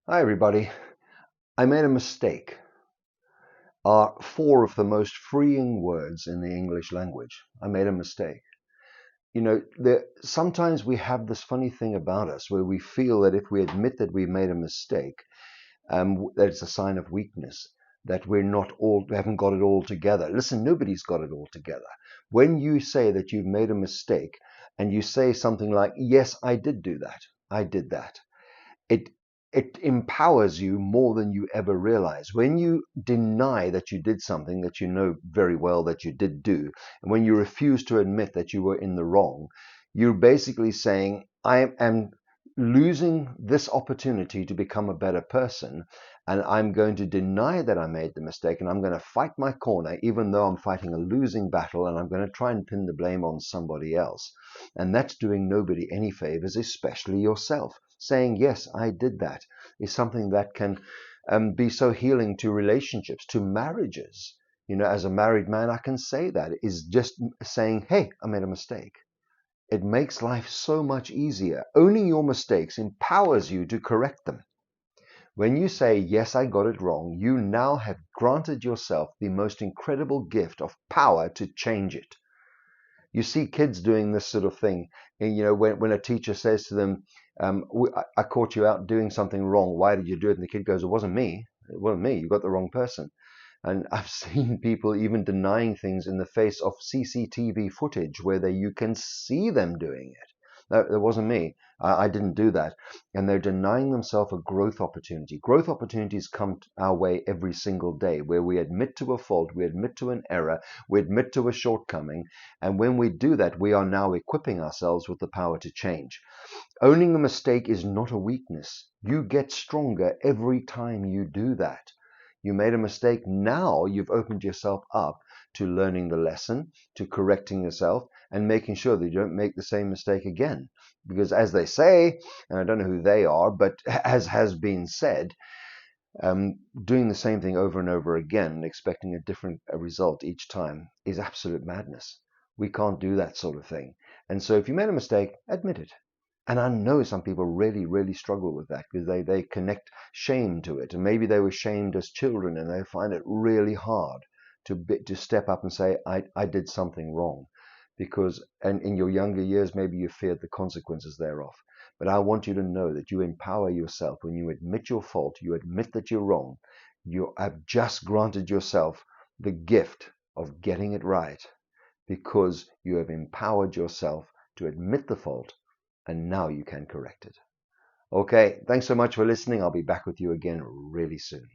Hi, everybody. I made a mistake are four of the most freeing words in the English language. I made a mistake. Sometimes we have this funny thing about us where we feel that if we admit that we made a mistake, that it's a sign of weakness, that we haven't got it all together. Listen, nobody's got it all together. When you say that you've made a mistake and you say something like, yes, I did do that, I did that, it it empowers you more than you ever realize. When you deny that you did something that you know very well that you did do, and when you refuse to admit that you were in the wrong, you're basically saying, I am losing this opportunity to become a better person, and I'm going to deny that I made the mistake, and I'm going to fight my corner even though I'm fighting a losing battle, and I'm going to try and pin the blame on somebody else. And that's doing nobody any favors, especially yourself. Saying, yes, I did that, is something that can be so healing to relationships, to marriages. As a married man, I can say that is just saying, hey, I made a mistake. It makes life so much easier. Owning your mistakes empowers you to correct them. When you say, yes, I got it wrong, you now have granted yourself the most incredible gift of power to change it. You see kids doing this sort of thing. And, when a teacher says to them, I caught you out doing something wrong. Why did you do it? And the kid goes, it wasn't me. It wasn't me. You got the wrong person. And I've seen people even denying things in the face of CCTV footage where you can see them doing it. No, it wasn't me. I didn't do that. And they're denying themselves a growth opportunity. Growth opportunities come our way every single day where we admit to a fault, we admit to an error, we admit to a shortcoming. And when we do that, we are now equipping ourselves with the power to change. Owning a mistake is not a weakness. You get stronger every time you do that. You made a mistake. Now you've opened yourself up to learning the lesson, to correcting yourself, and making sure that you don't make the same mistake again. Because as they say, and I don't know who they are, but as has been said, doing the same thing over and over again and expecting a different result each time is absolute madness. We can't do that sort of thing. And so if you made a mistake, admit it. And I know some people really, really struggle with that because they connect shame to it. And maybe they were shamed as children and they find it really hard to step up and say, I did something wrong. And in your younger years, maybe you feared the consequences thereof. But I want you to know that you empower yourself when you admit your fault, you admit that you're wrong. You have just granted yourself the gift of getting it right because you have empowered yourself to admit the fault and now you can correct it. Okay, thanks so much for listening. I'll be back with you again really soon.